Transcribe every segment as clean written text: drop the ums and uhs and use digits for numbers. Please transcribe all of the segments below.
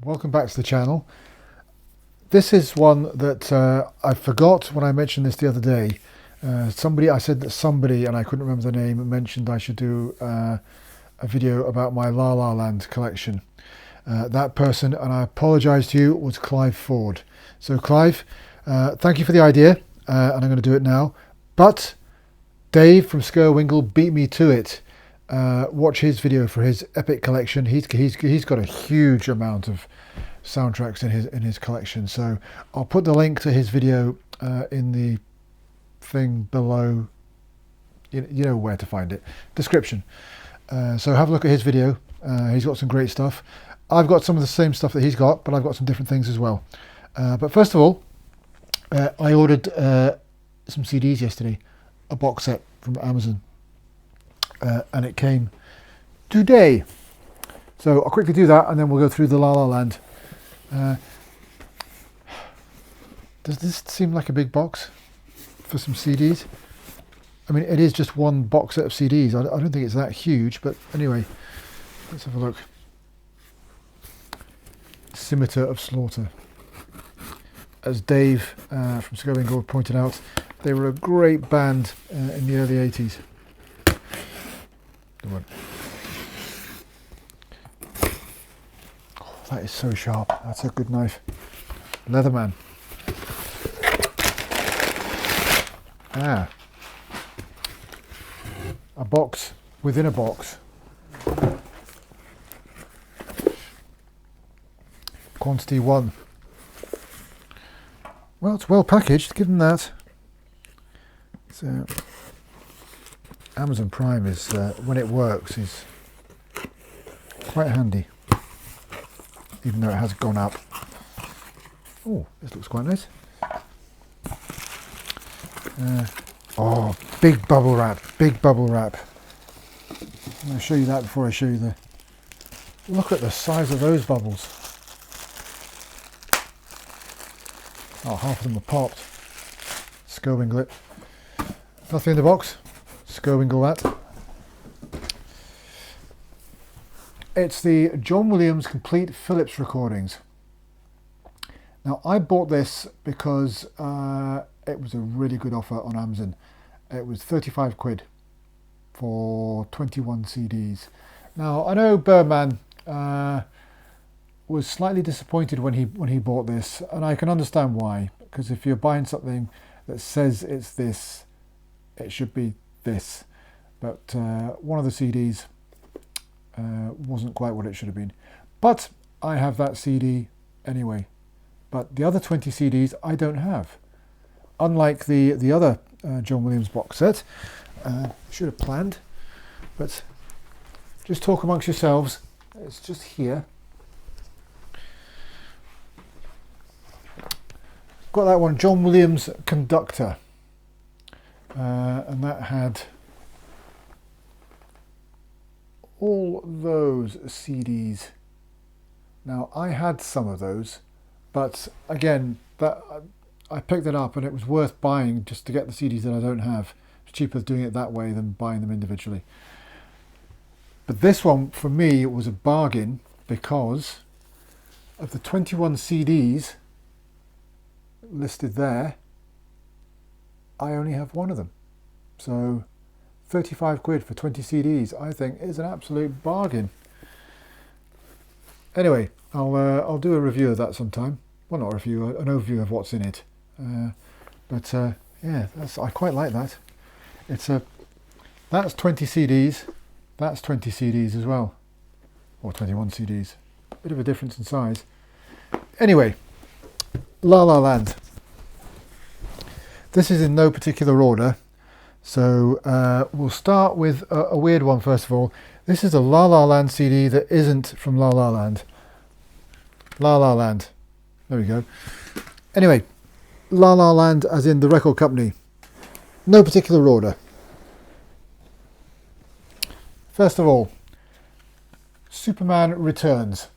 Welcome back to the channel. This is one that I forgot when I mentioned this the other day. I said that somebody, and I couldn't remember the name, mentioned I should do a video about my La La Land collection. That person, and I apologise to you, was Clive Ford. So Clive, thank you for the idea, and I'm going to do it now. But Dave from Skirwingle beat me to it. Watch his video for his epic collection. He's got a huge amount of soundtracks in his collection. So I'll put the link to his video in the thing below. You know where to find it. Description. So have a look at his video. He's got some great stuff. I've got some of the same stuff that he's got, but I've got some different things as well. But first of all, I ordered some CDs yesterday, a box set from Amazon. And it came today. So I'll quickly do that and then we'll go through the La La Land. Does this seem like a big box for some CDs? I mean, it is just one box set of CDs. I don't think it's that huge, but anyway, let's have a look. Scimitar of Slaughter. As Dave from Skirwingle pointed out, they were a great band in the early 80s. Oh, that is so sharp. That's a good knife. Leatherman. A box within a box. Quantity 1. Well, it's well packaged, give them that. So Amazon Prime is, when it works, is quite handy, even though it has gone up. Oh, this looks quite nice. Oh, big bubble wrap, big bubble wrap. I'm going to show you that before I show you the... Look at the size of those bubbles. Oh, half of them are popped. Skirwingle it. Nothing in the box. Skirwingle that. It's the John Williams Complete Phillips recordings. Now I bought this because it was a really good offer on Amazon. It was 35 quid for 21 CDs. Now I know Birdman was slightly disappointed when he bought this, and I can understand why, because if you're buying something that says it's this, it should be this. But one of the CDs wasn't quite what it should have been. But I have that CD anyway. But the other 20 CDs I don't have. Unlike the other John Williams box set. Should have planned. But just talk amongst yourselves. It's just here. Got that one, John Williams Conductor. And that had all those CDs. Now I had some of those, but again, that I picked it up and it was worth buying just to get the CDs that I don't have. It's cheaper doing it that way than buying them individually. But this one for me was a bargain because of the 21 CDs listed there. I only have one of them. So 35 quid for 20 CDs I think is an absolute bargain. Anyway, I'll do a review of that sometime. Well, not a review, an overview of what's in it. Yeah, I quite like that. That's 20 CDs. That's 20 CDs as well. Or 21 CDs. Bit of a difference in size. Anyway, La La Land. This is in no particular order, so we'll start with a weird one first of all. This is a La La Land CD that isn't from La La Land. La La Land. There we go. Anyway, La La Land as in the record company. No particular order. First of all, Superman Returns,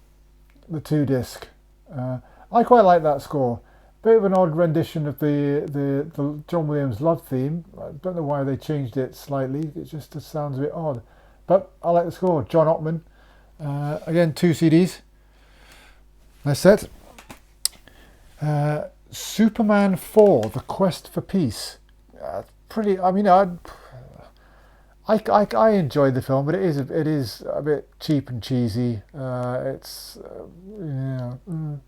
the 2-disc. I quite like that score. Bit of an odd rendition of the John Williams Love theme. I don't know why they changed it slightly. It just sounds a bit odd. But I like the score. John Ottman. Again, 2 CDs. Nice set. Superman 4, The Quest for Peace. Pretty. I mean, I enjoyed the film, but it is a bit cheap and cheesy.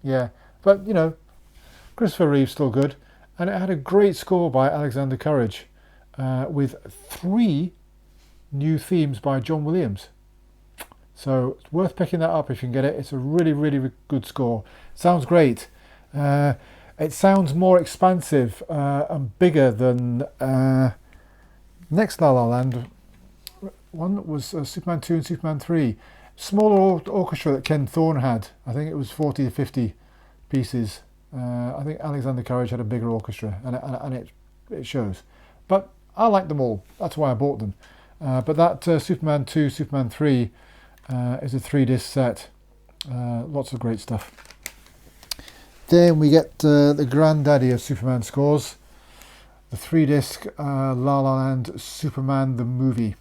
Yeah, but Christopher Reeve's still good, and it had a great score by Alexander Courage, with 3 new themes by John Williams. So it's worth picking that up if you can get it. It's a really, really good score. Sounds great. It sounds more expansive and bigger than next La La Land. One was Superman 2 and Superman 3. Smaller orchestra that Ken Thorne had. I think it was 40 to 50 pieces. I think Alexander Courage had a bigger orchestra, and it shows. But I like them all. That's why I bought them. But that Superman 2, Superman 3 is a 3-disc set. Lots of great stuff. Then we get the granddaddy of Superman scores, the 3-disc La La Land Superman the Movie.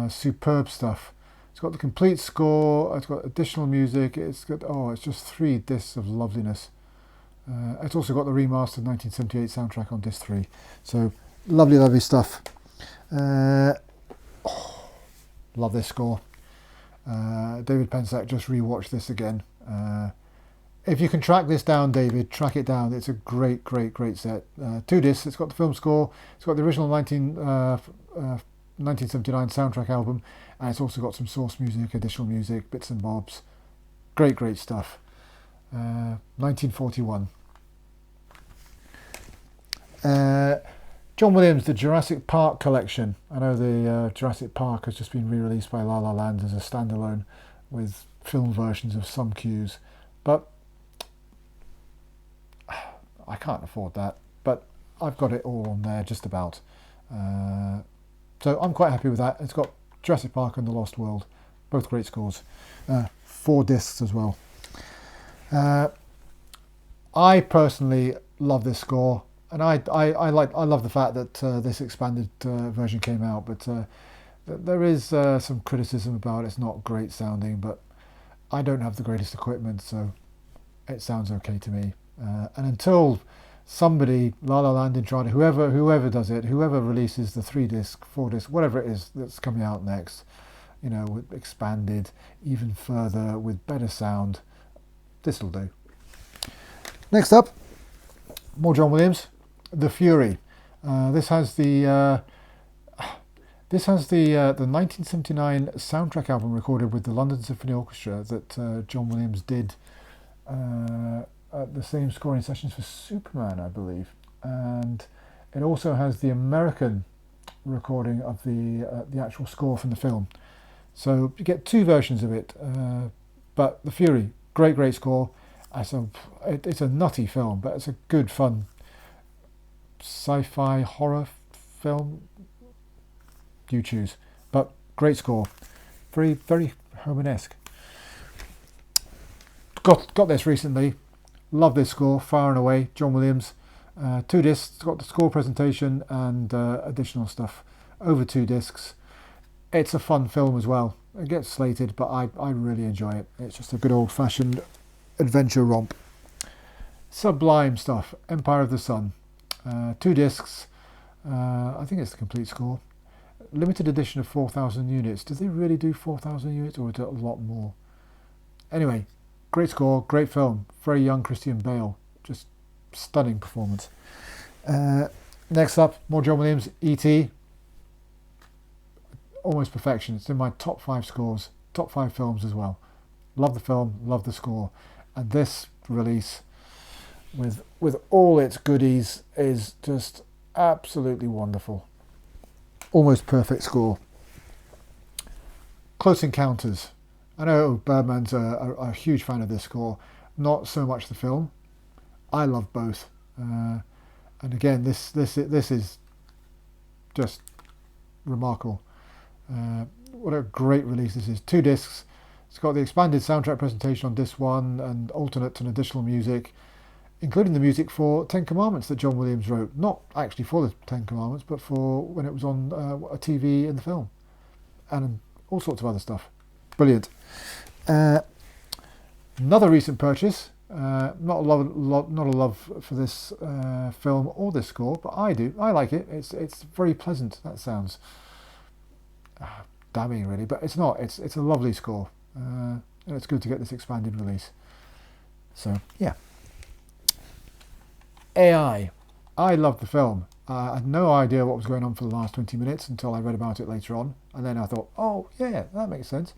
Superb stuff. It's got the complete score, it's got additional music, it's just 3 discs of loveliness. It's also got the remastered 1978 soundtrack on disc 3. So lovely, lovely stuff. Love this score. David Pensack just rewatched this again. If you can track this down, David, track it down. It's a great, great, great set. 2 discs. It's got the film score. It's got the original 1979 soundtrack album, and it's also got some source music, additional music, bits and bobs. Great, great stuff. 1941. John Williams, the Jurassic Park collection. I know the Jurassic Park has just been re-released by La La Land as a standalone with film versions of some cues, but I can't afford that. But I've got it all on there, just about. So I'm quite happy with that. It's got Jurassic Park and The Lost World, both great scores. 4 discs as well. I personally love this score, and I love the fact that this expanded version came out. But there is some criticism about it's not great sounding. But I don't have the greatest equipment, so it sounds okay to me. And until somebody, La La Land, Entrada, whoever does it, whoever releases the 3-disc, 4-disc, whatever it is that's coming out next, expanded even further with better sound, this will do. Next up, more John Williams, The Fury. This has the 1979 soundtrack album recorded with the London Symphony Orchestra that John Williams did at the same scoring sessions for Superman, I believe, and it also has the American recording of the actual score from the film. So you get 2 versions of it, but The Fury, great score. It's a nutty film, but it's a good, fun sci-fi horror film. You choose, but great score, very, very Homer-esque. Got this recently. Love this score, far and away. John Williams, 2 discs. It's got the score presentation and additional stuff over 2 discs. It's a fun film as well. It gets slated, but I really enjoy it. It's just a good old-fashioned adventure romp. Sublime stuff. Empire of the Sun, 2 discs. I think it's the complete score. Limited edition of 4,000 units. Do they really do 4,000 units, or is it a lot more? Anyway, great score, great film. Very young Christian Bale. Just stunning performance. Next up, more John Williams, E.T. Almost perfection. It's in my top 5 scores, top 5 films as well. Love the film, love the score. And this release, with all its goodies, is just absolutely wonderful. Almost perfect score. Close Encounters. I know Birdman's a huge fan of this score. Not so much the film. I love both. And again, this is just remarkable. What a great release this is. 2 discs. It's got the expanded soundtrack presentation on disc 1 and alternate and additional music, including the music for 10 Commandments that John Williams wrote. Not actually for the 10 Commandments, but for when it was on a TV in the film. And all sorts of other stuff. Brilliant. Another recent purchase. Not a love for this film or this score, but I do. I like it. It's very pleasant. That sounds damning, really, but it's not. It's a lovely score, and it's good to get this expanded release. So yeah. AI. I loved the film. I had no idea what was going on for the last 20 minutes until I read about it later on, and then I thought, oh yeah, that makes sense.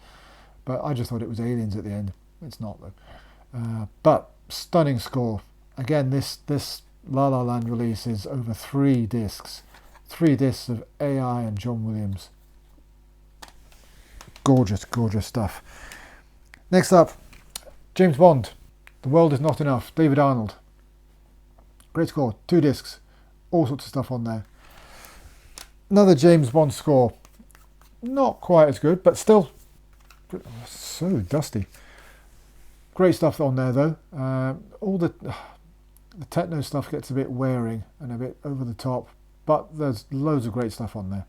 But I just thought it was aliens at the end. It's not though. But stunning score. Again, this La La Land release is over 3 discs. 3 discs of AI and John Williams. Gorgeous, gorgeous stuff. Next up, James Bond. The World Is Not Enough. David Arnold. Great score. 2 discs. All sorts of stuff on there. Another James Bond score. Not quite as good, but still so dusty. Great stuff on there though. All the techno stuff gets a bit wearing and a bit over the top, but there's loads of great stuff on there.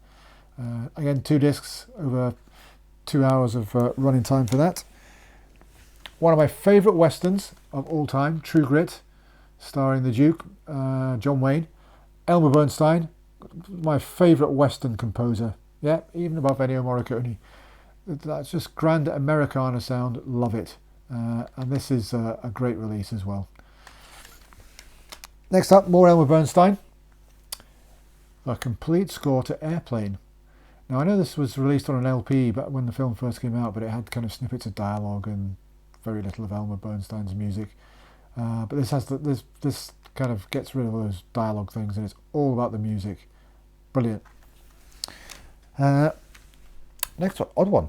Again, 2 discs, over 2 hours of running time for that. One of my favourite westerns of all time, True Grit, starring the Duke, John Wayne. Elmer Bernstein, my favourite western composer. Yeah, even above Ennio Morricone. That's just grand Americana sound, love it. And this is a great release as well. Next up, more Elmer Bernstein. A complete score to Airplane. Now I know this was released on an LP but when the film first came out, but it had kind of snippets of dialogue and very little of Elmer Bernstein's music. But this has this kind of gets rid of all those dialogue things and it's all about the music. Brilliant. Next one, odd one.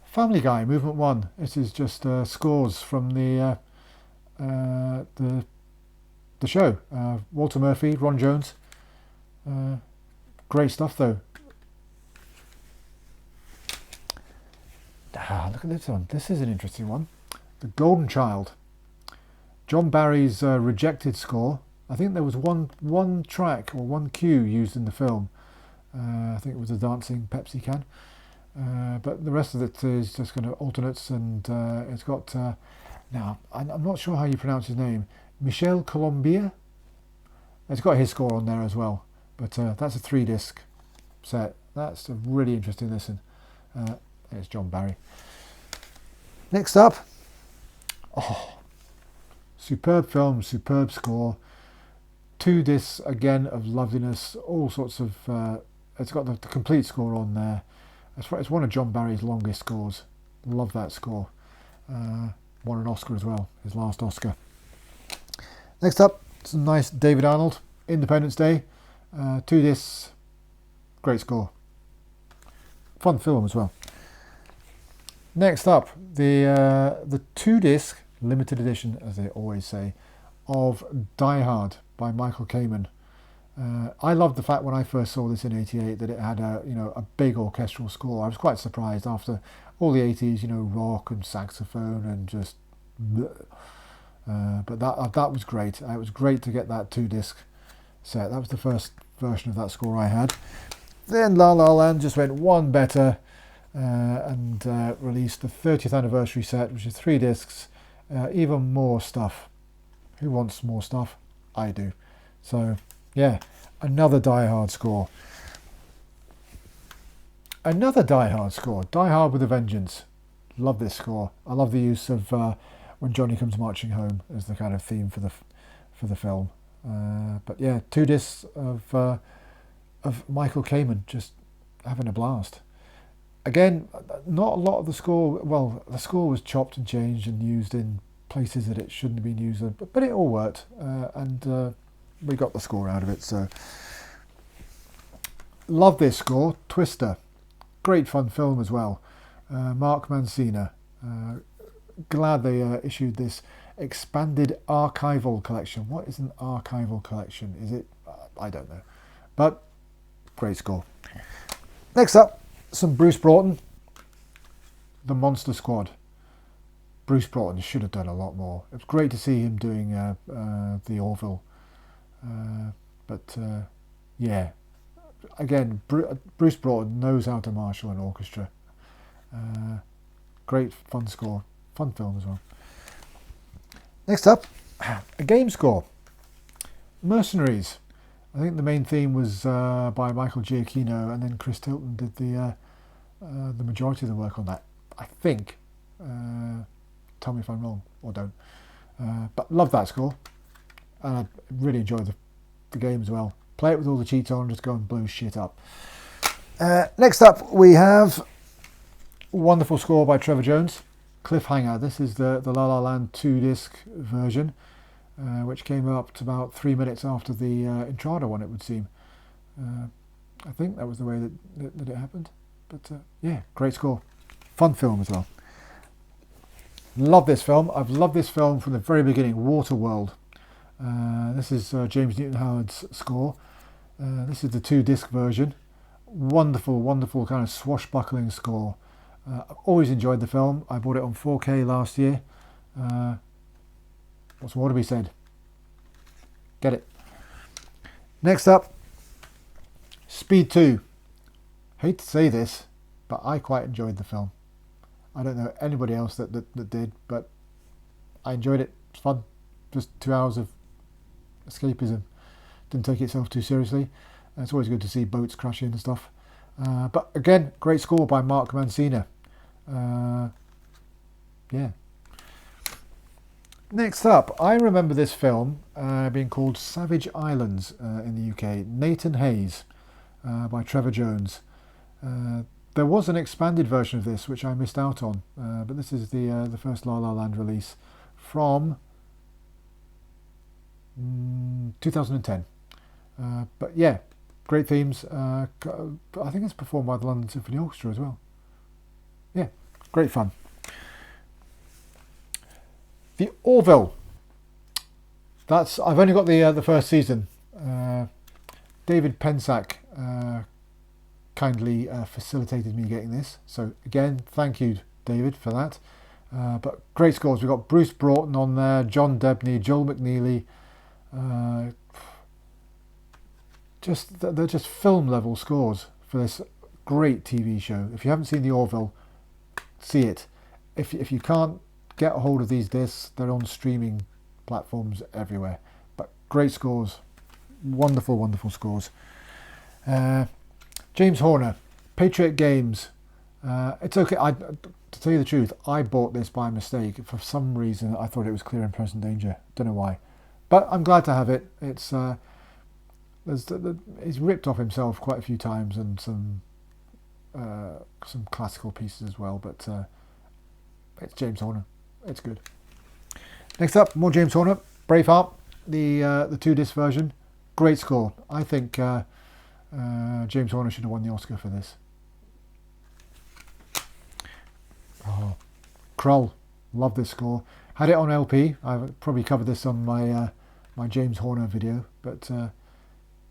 Family Guy, Movement 1. This is just scores from the show. Walter Murphy, Ron Jones. Great stuff though. Look at this one. This is an interesting one. The Golden Child. John Barry's rejected score. I think there was one track or one cue used in the film. I think it was a dancing Pepsi can. But the rest of it is just kind of alternates, and it's got now I'm not sure how you pronounce his name, Michel Colombier. It's got his score on there as well, but that's a 3-disc set. That's a really interesting listen. It's John Barry. Next up, superb film, superb score, 2 discs again of loveliness, all sorts of it's got the complete score on there. It's one of John Barry's longest scores. Love that score. Won an Oscar as well, his last Oscar. Next up, some nice David Arnold, Independence Day. 2 discs, great score. Fun film as well. Next up, the 2-disc limited edition, as they always say, of Die Hard by Michael Kamen. I loved the fact when I first saw this in '88 that it had a big orchestral score. I was quite surprised after all the '80s, rock and saxophone and just. But that was great. It was great to get that 2-disc set. That was the first version of that score I had. Then La La Land just went one better and released the 30th anniversary set, which is 3 discs, even more stuff. Who wants more stuff? I do. So. Yeah, another Die Hard score. Another Die Hard score. Die Hard with a Vengeance. Love this score. I love the use of When Johnny Comes Marching Home as the kind of theme for the film. But yeah, 2 discs of Michael Kamen, just having a blast. Again, not a lot of the score. Well, the score was chopped and changed and used in places that it shouldn't have been used in, but it all worked, and we got the score out of it. So love this score. Twister, great fun film as well. Mark Mancina. Glad they issued this expanded archival collection. What is an archival collection? Is it? I don't know, but great score. Next up, some Bruce Broughton, The Monster Squad. Bruce Broughton should have done a lot more. It was great to see him doing the Orville. But yeah, again, Bruce Broughton knows how to marshal an orchestra. Great fun score. Fun film as well. Next up, a game score. Mercenaries. I think the main theme was by Michael Giacchino, and then Chris Tilton did the majority of the work on that. I think. Tell me if I'm wrong or don't. But love that score. And I really enjoyed the game as well. Play it with all the cheats on and just go and blow shit up. Next up, we have wonderful score by Trevor Jones, Cliffhanger. This is the La La Land 2-disc version, which came up to about 3 minutes after the Entrada one, it would seem. I think that was the way that it happened. But yeah, great score. Fun film as well. Love this film. I've loved this film from the very beginning. Waterworld. This is James Newton Howard's score. This is the 2-disc version. Wonderful, wonderful kind of swashbuckling score. I've always enjoyed the film. I bought it on 4K last year. What's more to be said? Get it. Next up, Speed 2. Hate to say this, but I quite enjoyed the film. I don't know anybody else that did, but I enjoyed it. It's fun. Just 2 hours of escapism. Didn't take itself too seriously. It's always good to see boats crashing and stuff. But again, great score by Mark Mancina. Yeah. Next up, I remember this film being called Savage Islands in the UK. Nathan Hayes by Trevor Jones. There was an expanded version of this which I missed out on, but this is the first La La Land release from 2010. But yeah, great themes. I think it's performed by the London Symphony Orchestra as well. Yeah, great fun. The Orville. I've only got the first season. David Pensack kindly facilitated me getting this. So again, thank you, David, for that. But great scores. We've got Bruce Broughton on there, John Debney, Joel McNeely. They're just film level scores for this great TV show. If you haven't seen The Orville, see it. If you can't get a hold of these discs, they're on streaming platforms everywhere. But great scores, wonderful, wonderful scores. James Horner, Patriot Games. It's okay. To tell you the truth, I bought this by mistake. For some reason, I thought it was Clear and Present Danger. Don't know why, but I'm glad to have it. It's he's ripped off himself quite a few times, and some classical pieces as well. But it's James Horner. It's good. Next up, more James Horner. Braveheart, the 2-disc version. Great score. I think James Horner should have won the Oscar for this. Oh, Krull, love this score. Had it on LP. I've probably covered this on my my James Horner video, but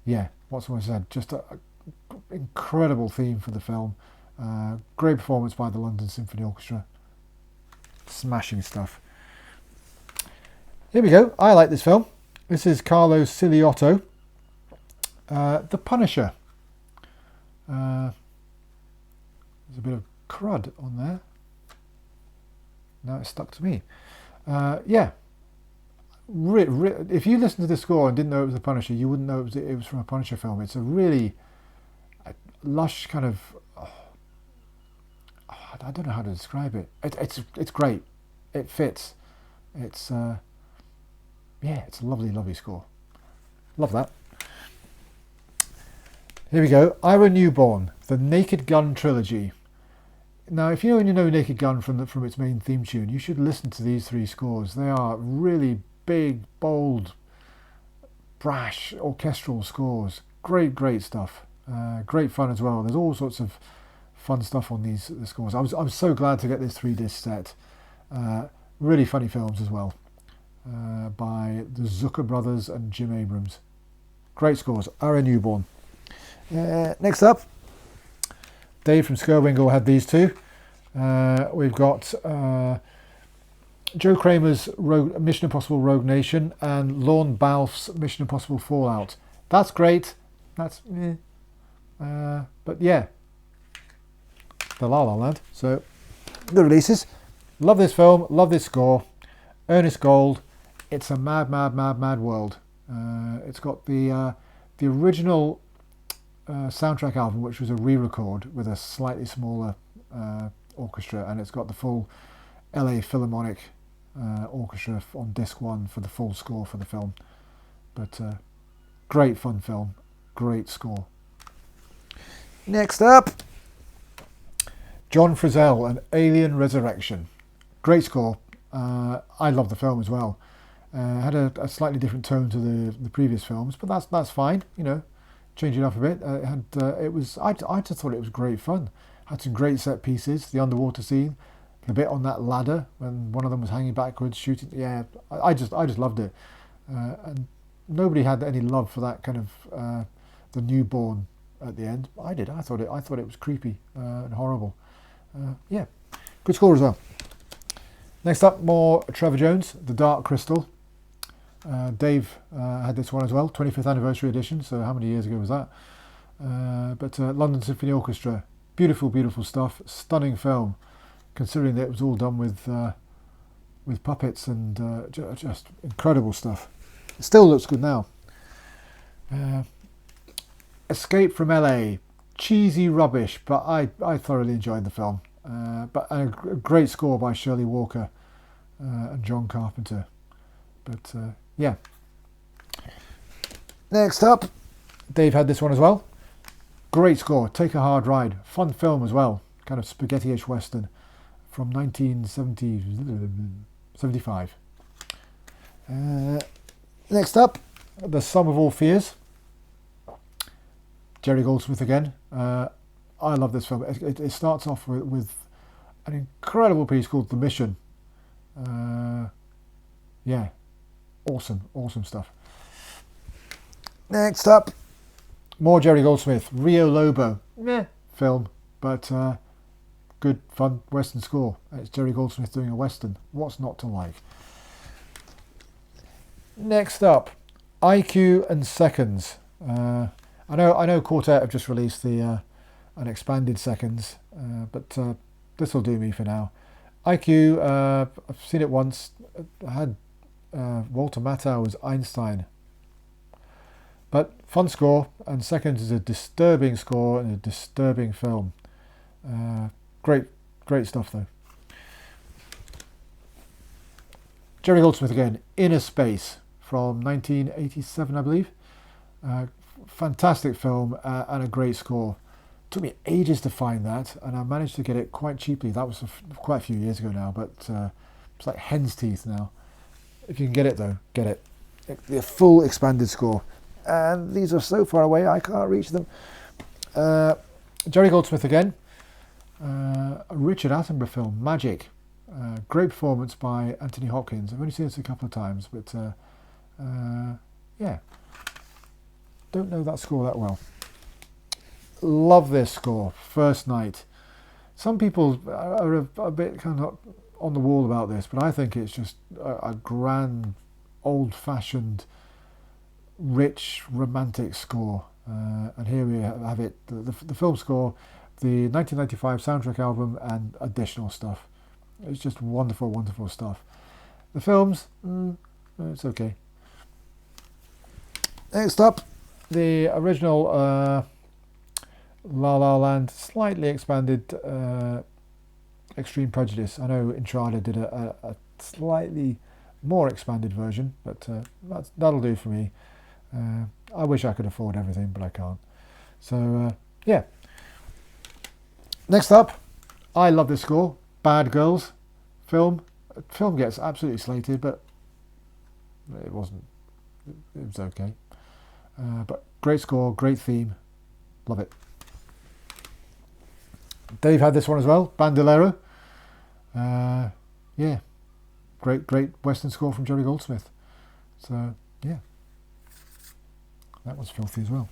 yeah, what's what I said. Just an incredible theme for the film. Great performance by the London Symphony Orchestra. Smashing stuff. Here we go. I like this film. This is Carlo Ciliotto. The Punisher. There's a bit of crud on there. Now it's stuck to me. Yeah. If you listened to this score and didn't know it was The Punisher, you wouldn't know it was from a Punisher film. It's a really lush kind of... I don't know how to describe it. It's great. It fits. It's yeah, it's a lovely, lovely score. Love that. Here we go. Ira Newborn, the Naked Gun trilogy. Now, if you only know Naked Gun from its main theme tune, you should listen to these 3 scores. They are really big, bold, brash, orchestral scores. Great, great stuff. Great fun as well. There's all sorts of fun stuff on these scores. I was so glad to get this 3-disc set. Really funny films as well, by the Zucker brothers and Jim Abrams. Great scores. Ira Newborn. Next up, Dave from Skirwingle had these 2. We've got Joe Kramer's Mission Impossible Rogue Nation and Lorne Balfe's Mission Impossible Fallout. That's great. That's but yeah, the La La Land. So the releases. Love this film, love this score. Ernest Gold, it's a mad, mad, mad, mad world. It's got the original soundtrack album, which was a re-record with a slightly smaller orchestra, and it's got the full LA Philharmonic orchestra on disc 1 for the full score for the film. But great fun film, great score. Next up, John Frizzell and Alien Resurrection. Great score. I love the film as well. Had a slightly different tone to the previous films, but that's fine. You know, change it up a bit. I just thought it was great fun. Had some great set pieces. The underwater scene, the bit on that ladder when one of them was hanging backwards shooting. Yeah, I just loved it. And nobody had any love for that kind of the newborn at the end. I did. I thought it was creepy and horrible. Yeah, good score as well. Next up, more Trevor Jones, The Dark Crystal. Dave had this one as well, 25th anniversary edition, so how many years ago was that? But London Symphony Orchestra, beautiful, beautiful stuff, stunning film, considering that it was all done with puppets and just incredible stuff. It still looks good now. Escape from LA, cheesy rubbish, but I thoroughly enjoyed the film. But a great score by Shirley Walker and John Carpenter. But yeah. Next up, Dave had this one as well. Great score, Take a Hard Ride. Fun film as well, kind of spaghetti-ish western from 1975. Next up, The Sum of All Fears. Jerry Goldsmith again. I love this film. It starts off with an incredible piece called The Mission. Yeah, awesome stuff. Next up, more Jerry Goldsmith. Rio Lobo. Film, but good, fun western score. It's Jerry Goldsmith doing a western. What's not to like? Next up, IQ and Seconds. I know Quartet have just released the an expanded seconds, but this will do me for now. IQ, I've seen it once. I had Walter Matthau's Einstein, but fun score, and Seconds is a disturbing score and a disturbing film. Great stuff though. Jerry Goldsmith again, Inner Space from 1987, I believe. Fantastic film and a great score. Took me ages to find that, and I managed to get it quite cheaply. That was quite a few years ago now, but it's like hen's teeth now. If you can get it though, get it. The full expanded score. And these are so far away, I can't reach them. Jerry Goldsmith again. A Richard Attenborough film, Magic. Great performance by Anthony Hopkins. I've only seen this a couple of times, but yeah. Don't know that score that well. Love this score, First Night. Some people are a bit kind of on the wall about this, but I think it's just a grand, old-fashioned, rich, romantic score. And here we have it, the film score, the 1995 soundtrack album, and additional stuff. It's just wonderful, wonderful stuff. The films, it's okay. Next up, the original La La Land, slightly expanded Extreme Prejudice. I know Intrada did a slightly more expanded version, but that'll do for me. I wish I could afford everything, but I can't. So, yeah. Next up, I love this score, Bad Girls film. Film gets absolutely slated, but it wasn't. It was okay. But great score, great theme, love it. Dave had this one as well, Bandolero. Yeah, great western score from Jerry Goldsmith. So yeah, that was filthy as well.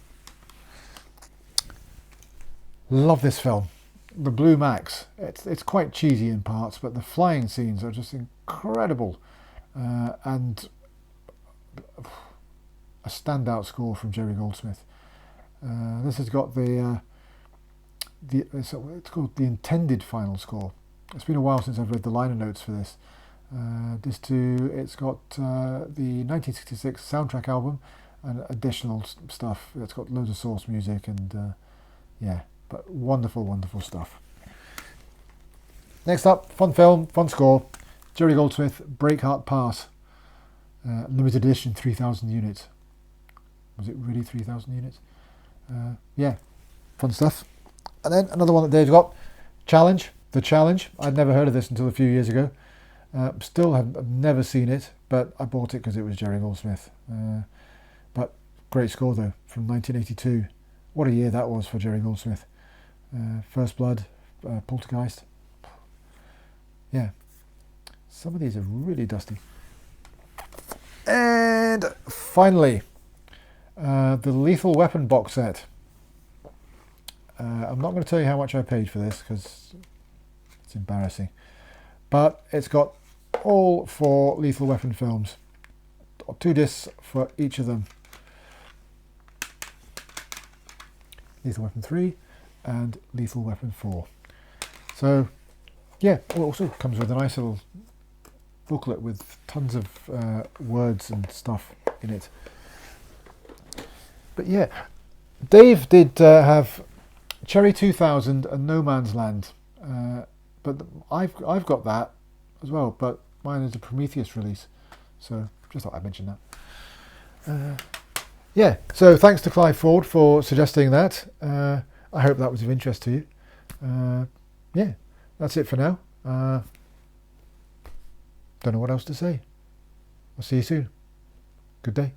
Love this film, The Blue Max. It's quite cheesy in parts, but the flying scenes are just incredible, and a standout score from Jerry Goldsmith. This has got it's called the intended final score. It's been a while since I've read the liner notes for this. It's got the 1966 soundtrack album and additional stuff. It's got loads of source music and yeah, but wonderful, wonderful stuff. Next up, fun film, fun score. Jerry Goldsmith, Breakheart Pass. Limited edition, 3,000 units. Was it really 3,000 units? Yeah, fun stuff. And then another one that Dave's got, Challenge. The Challenge. I'd never heard of this until a few years ago. Still have never seen it, but I bought it because it was Jerry Goldsmith. But great score though, from 1982. What a year that was for Jerry Goldsmith. First Blood, Poltergeist. Yeah, some of these are really dusty. And finally, the Lethal Weapon box set. I'm not going to tell you how much I paid for this because it's embarrassing. But it's got all 4 Lethal Weapon films. 2 discs for each of them. Lethal Weapon 3 and Lethal Weapon 4. So, yeah, it also comes with a nice little booklet with tons of words and stuff in it. But yeah, Dave did have Cherry 2000 and No Man's Land, but I've got that as well, but mine is a Prometheus release, so just thought I'd mention that. Yeah, so thanks to Clive Ford for suggesting that. I hope that was of interest to you. Yeah, that's it for now. Don't know what else to say. I'll see you soon. Good day.